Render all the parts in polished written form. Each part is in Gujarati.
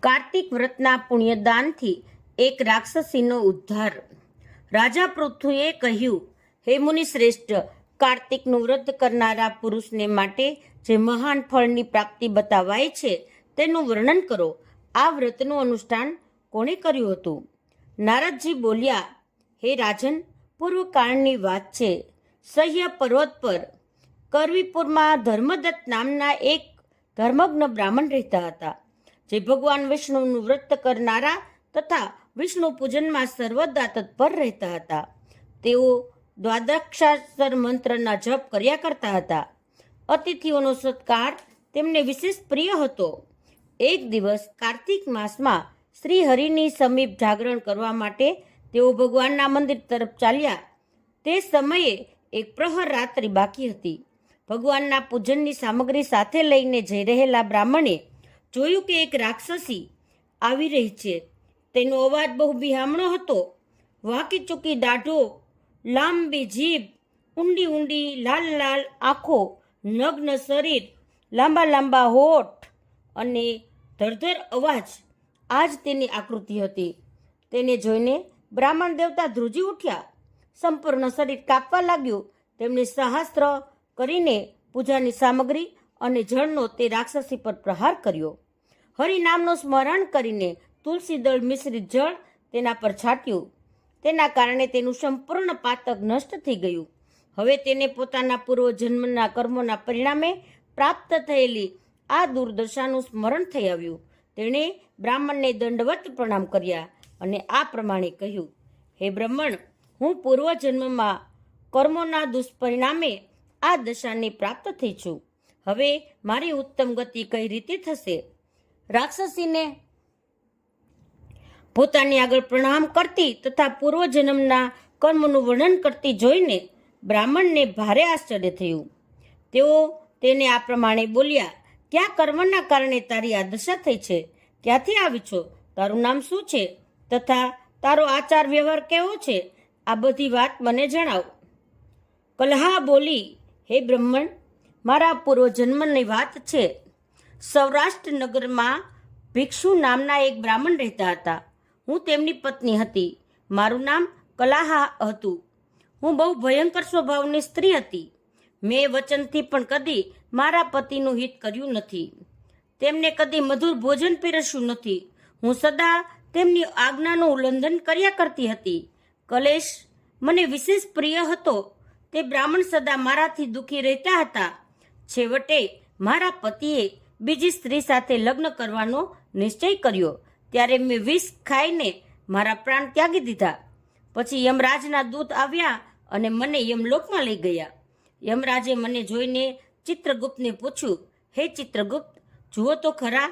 કાર્તિક વ્રતના પુણ્યદાનથી એક રાક્ષસીનો ઉદ્ધાર. રાજા પૃથુએ કહ્યું, હે મુનિ શ્રેષ્ઠ, કાર્તિકનું વ્રત કરનારા પુરુષને માટે જે મહાન ફળની પ્રાપ્તિ બતાવાય છે તેનું વર્ણન કરો. આ વ્રતનું અનુષ્ઠાન કોણે કર્યું હતું? નારદજી બોલ્યા, હે રાજન, પૂર્વકાળની વાત છે. સહ્ય પર્વત પર કરવીપુરમાં ધર્મદત્ત નામના એક ધર્મજ્ઞ બ્રાહ્મણ રહેતા હતા, જે ભગવાન વિષ્ણુનું વ્રત કરનારા તથા વિષ્ણુ પૂજનમાં સર્વદા તત્પર રહેતા હતા. તેઓ દ્વાદશાક્ષર મંત્રના જપ કર્યા કરતા હતા. અતિથિઓનો સત્કાર તેમને વિશેષ પ્રિય હતો. એક દિવસ કાર્તિક માસમાં શ્રી હરિની સમીપ જાગરણ કરવા માટે તેઓ ભગવાનના મંદિર તરફ ચાલ્યા. તે સમયે એક પ્રહર રાત્રિ બાકી હતી. ભગવાનના પૂજનની સામગ્રી સાથે લઈને જઈ રહેલા બ્રાહ્મણે જોયું કે એક રાક્ષસી આવી રહી છે. તેનો અવાજ બહુ બિહામણો હતો. વાંકી ચૂકી દાઢો, લાંબી જીભ, ઊંડી ઊંડી લાલ લાલ આંખો, નગ્ન શરીર, લાંબા લાંબા હોઠ અને ધરધર અવાજ, આ જ તેની આકૃતિ હતી. તેને જોઈને બ્રાહ્મણ દેવતા ધ્રુજી ઉઠ્યા. સંપૂર્ણ શરીર કાપવા લાગ્યું. તેમણે સહસ્ત્ર કરીને પૂજાની સામગ્રી અને જળનો તે રાક્ષસી પર પ્રહાર કર્યો. હરિનામનું સ્મરણ કરીને તુલસી દળ મિશ્રિત જળ તેના પર છાટ્યું. તેના કારણે તેનું સંપૂર્ણ પાતક નષ્ટ થઈ ગયું. હવે તેને પોતાના પૂર્વજન્મના કર્મોના પરિણામે પ્રાપ્ત થયેલી આ દુર્દશાનું સ્મરણ થઈ આવ્યું. તેણે બ્રાહ્મણને દંડવત પ્રણામ કર્યા અને આ પ્રમાણે કહ્યું, હે બ્રાહ્મણ, હું પૂર્વજન્મમાં કર્મોના દુષ્પરિણામે આ દશાને પ્રાપ્ત થઈ છું. હવે મારી ઉત્તમ ગતિ કઈ રીતે થશે? રાક્ષસીને પોતાની આગળ પ્રણામ કરતી તથા પૂર્વજન્મના કર્મનું વર્ણન કરતી જોઈને બ્રાહ્મણને ભારે આશ્ચર્ય થયું. તેઓ તેને આ પ્રમાણે બોલ્યા, કયા કર્મના કારણે તારી આ દશા થઈ છે? ક્યાંથી આવી છો? તારું નામ શું છે? તથા તારો આચાર વ્યવહાર કેવો છે? આ બધી વાત મને જણાવ. કલહા બોલી, હે બ્રાહ્મણ, મારા પૂર્વજન્મની વાત છે. સૌરાષ્ટ્ર નગરમાં ભિક્ષુ નામના એક બ્રાહ્મણ રહેતા હતા. હું તેમની પત્ની હતી. મારું નામ કલાહા હતું. હું બહુ ભયંકર સ્વભાવની સ્ત્રી હતી. મેં વચનથી પણ કદી મારા પતિનું હિત કર્યું નથી. તેમને કદી મધુર ભોજન પીરસ્યું નથી. હું સદા તેમની આજ્ઞાનું ઉલ્લંઘન કર્યા કરતી હતી. કલેશ મને વિશેષ પ્રિય હતો. તે બ્રાહ્મણ સદા મારાથી દુઃખી રહેતા હતા. છેવટે મારા પતિએ બીજી સ્ત્રી સાથે લગ્ન કરવાનો નિશ્ચય કર્યો. ત્યારે મેં વિષ ખાઈને મારા પ્રાણ ત્યાગી દીધા. પછી યમરાજના દૂત આવ્યા અને મને યમલોકમાં લઈ ગયા. યમરાજે મને જોઈને ચિત્રગુપ્તને પૂછ્યું, હે ચિત્રગુપ્ત, જુઓ તો ખરા,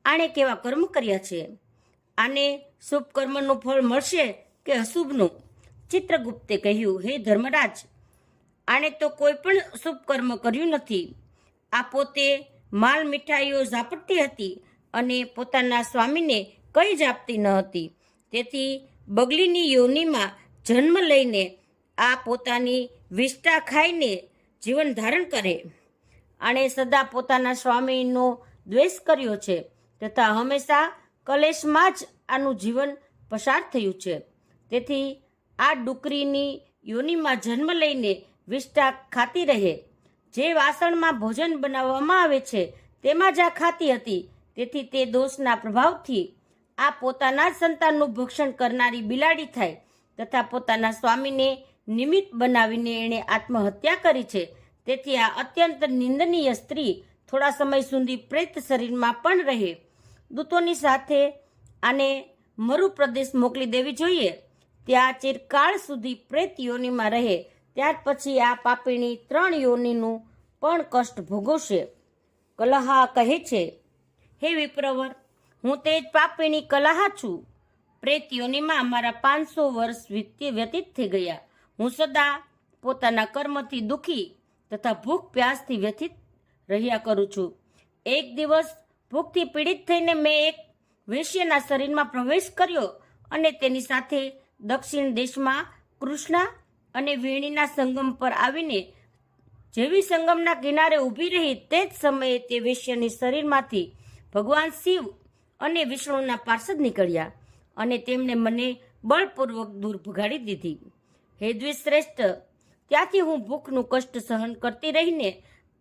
આણે કેવા કર્મ કર્યા છે? આને શુભ કર્મનું ફળ મળશે કે અશુભનું? ચિત્રગુપ્તે કહ્યું, હે ધર્મરાજ, આણે તો કોઈ પણ શુભ કર્મ કર્યું નથી. આ પોતે માલ મીઠાઈઓ ઝાપટતી હતી અને પોતાના સ્વામીને કંઈ જ આપતી ન હતી. તેથી બગલીની યોનિમાં જન્મ લઈને આ પોતાની વિષ્ટા ખાઈને જીવન ધારણ કરે. આણે સદા પોતાના સ્વામીનો દ્વેષ કર્યો છે તથા હંમેશા કલેશમાં જ આનું જીવન પસાર થયું છે. તેથી આ ડુકરીની યોનિમાં જન્મ લઈને વિષ્ટા ખાતી રહે. જે વાસણમાં ભોજન બનાવવામાં આવે છે તેમાં જ આ ખાતી હતી. તેથી તે દોષના પ્રભાવથી આ પોતાના જ સંતાનનું ભક્ષણ કરનારી બિલાડી થાય તથા પોતાના સ્વામીને નિમિત્ત બનાવીને એણે આત્મહત્યા કરી છે. તેથી આ અત્યંત નિંદનીય સ્ત્રી થોડા સમય સુધી પ્રેત શરીરમાં પણ રહે. દૂતોની સાથે આને મરુ પ્રદેશ મોકલી દેવી જોઈએ. ત્યાં ચિરકાળ સુધી પ્રેત યોનિમાં રહે. ત્યાર પછી આ પાપીણી 3 યોનિનું પણ કષ્ટ ભોગવશે. કલહા કહે છે, હે વિપ્રવર, હું તે જ પાપીણી કલહા છું. પ્રેત યોનિમાં મારા 500 વર્ષ વ્યતીત થઈ ગયા. હું સદા પોતાના કર્મથી દુઃખી તથા ભૂખ પ્યાસથી વ્યથિત રહ્યા કરું છું. એક દિવસ ભૂખથી પીડિત થઈને મેં એક વેશ્યના શરીરમાં પ્રવેશ કર્યો અને તેની સાથે દક્ષિણ દેશમાં કૃષ્ણા અને વેણીના સંગમ પર આવીને જેવી સંગમના કિનારે ઊભી રહી તે જ સમયે તે વેશ્યની શરીરમાંથી ભગવાન શિવ અને વિષ્ણુના પાર્ષદ નીકળ્યા અને તેમણે મને બળપૂર્વક દૂર ભગાડી દીધી. હે દ્વિશ્રેષ્ઠ, ત્યાંથી હું ભૂખનું કષ્ટ સહન કરતી રહીને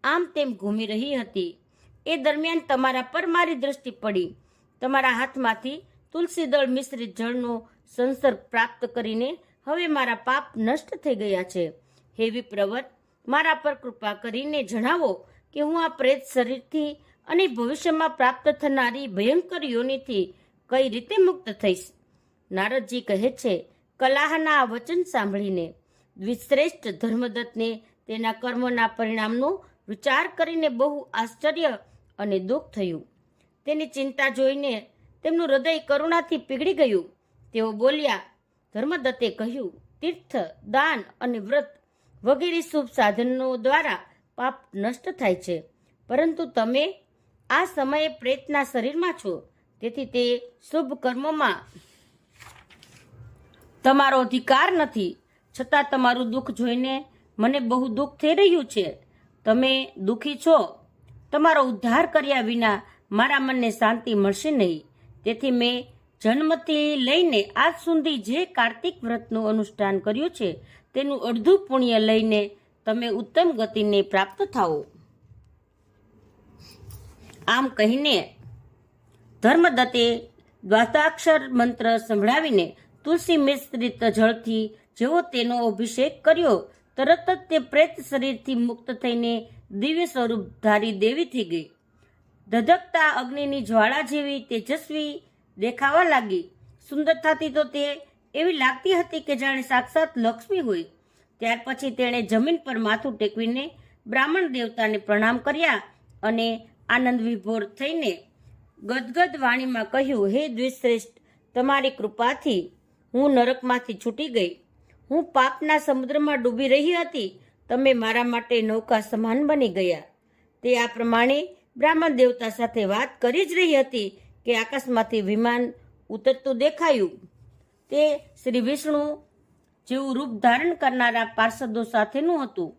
આમ તેમ ઘૂમી રહી હતી. એ દરમિયાન તમારા પર મારી દ્રષ્ટિ પડી. તમારા હાથમાંથી તુલસીદળ મિશ્રિત જળનો સંસર્ગ પ્રાપ્ત કરીને હવે મારા પાપ નષ્ટ થઈ ગયા છે. હે વિપ્રવર, મારા પર કૃપા કરીને જણાવો કે હું આ પ્રેત શરીરથી અને ભવિષ્યમાં પ્રાપ્ત થનારી ભયંકર યોનિથી કઈ રીતે મુક્ત થઈશ. નારદજી કહે છે, કલાહના આ વચન સાંભળીને દ્વિશ્રેષ્ઠ ધર્મદત્તને તેના કર્મના પરિણામનો વિચાર કરીને બહુ આશ્ચર્ય અને દુઃખ થયું. તેની ચિંતા જોઈને તેમનું હૃદય કરુણાથી પીગળી ગયું. તેઓ બોલ્યા. ધર્મદત્તે કહ્યું, તીર્થ, દાન અને વ્રત વગેરે શુભ સાધનો દ્વારા પાપ નષ્ટ થાય છે, પરંતુ તમે આ સમયે પ્રેતના શરીરમાં છો, તેથી તે શુભ કર્મોમાં તમારો અધિકાર નથી. છતાં તમારું દુઃખ જોઈને મને બહુ દુઃખ થઈ રહ્યું છે. તમે દુઃખી છો. તમારો ઉદ્ધાર કર્યા વિના મારા મનને શાંતિ મળશે નહીં. તેથી મેં જન્મથી લઈને આજ સુધી જે કાર્તિક વ્રતનું અનુષ્ઠાન કર્યું છે તેનું અડધું પુણ્ય લઈને તમે ઉત્તમ ગતિને પ્રાપ્ત થાઓ. આમ કહીને ધર્મદત્તે દ્વાદશાક્ષર મંત્ર સંભળાવીને તુલસી મિશ્રિત જળથી જેવો તેનો અભિષેક કર્યો, તરત જ તે પ્રેત શરીરથી મુક્ત થઈને દિવ્ય સ્વરૂપ ધારી દેવી થઈ ગઈ. ધધકતા અગ્નિની જ્વાળા જેવી તેજસ્વી દેખાવા લાગી. સુંદરતાથી તો તે એવી લાગતી હતી કે જાણે સાક્ષાત લક્ષ્મી હોય. ત્યાર પછી તેણે જમીન પર માથું ટેકવીને બ્રાહ્મણ દેવતાને પ્રણામ કર્યા અને આનંદ વિભોર થઈને ગદગદ વાણીમાં કહ્યું, હે દ્વિશ્રેષ્ઠ, તમારી કૃપાથી હું નરકમાંથી છૂટી ગઈ. હું પાપના સમુદ્રમાં ડૂબી રહી હતી. તમે મારા માટે નૌકા સમાન બની ગયા. તે આ પ્રમાણે બ્રાહ્મણ દેવતા સાથે વાત કરી જ રહી હતી કે આકાશમાંથી વિમાન ઉતરતું દેખાયું. તે શ્રી વિષ્ણુ જેવું રૂપ ધારણ કરનારા પાર્ષદો સાથેનું હતું.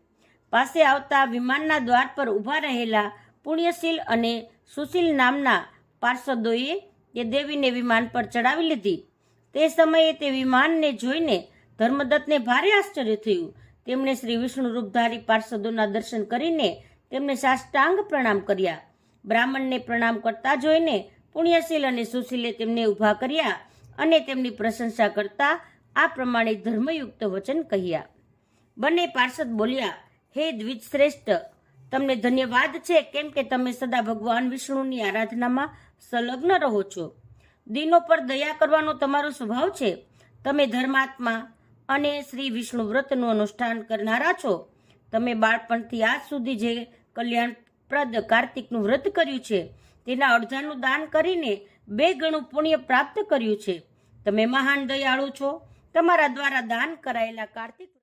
પાસે આવતા વિમાનના દ્વાર પર ઊભા રહેલા પુણ્યશીલ અને સુશીલ નામના પાર્ષદોએ તે દેવીને વિમાન પર ચડાવી લીધી. તે સમયે તે વિમાનને જોઈને ધર્મદત્તને ભારે આશ્ચર્ય થયું. તેમણે શ્રી વિષ્ણુ રૂપધારી પાર્ષદોના દર્શન કરીને તેમને સાષ્ટાંગ પ્રણામ કર્યા. બ્રાહ્મણને પ્રણામ કરતા જોઈને પુણ્યશીલ અને સુશીલે તેમને ઊભા કર્યા અને તેમની પ્રશંસા કરતા આ પ્રમાણે ધર્મયુક્ત વચન કહ્યા. બંને પાર્ષદ બોલ્યા, હે દ્વિજશ્રેષ્ઠ, તમને ધન્યવાદ છે, કેમ કે તમે સદા ભગવાન વિષ્ણુની આરાધનામાં સંલગ્ન રહો છો. દીનો પર દયા કરવાનો તમારો સ્વભાવ છે. તમે ધર્માત્મા અને શ્રી વિષ્ણુ વ્રતનું અનુષ્ઠાન કરનારા છો. તમે બાળપણથી આજ સુધી જે કલ્યાણપ્રદ કાર્તિકનું વ્રત કર્યું છે તેના અડધાનું દાન કરીને 2 ગણું પુણ્ય પ્રાપ્ત કર્યું છે. તમે મહાન દયાળુ છો. તમારા દ્વારા દાન કરાયેલા કાર્તિક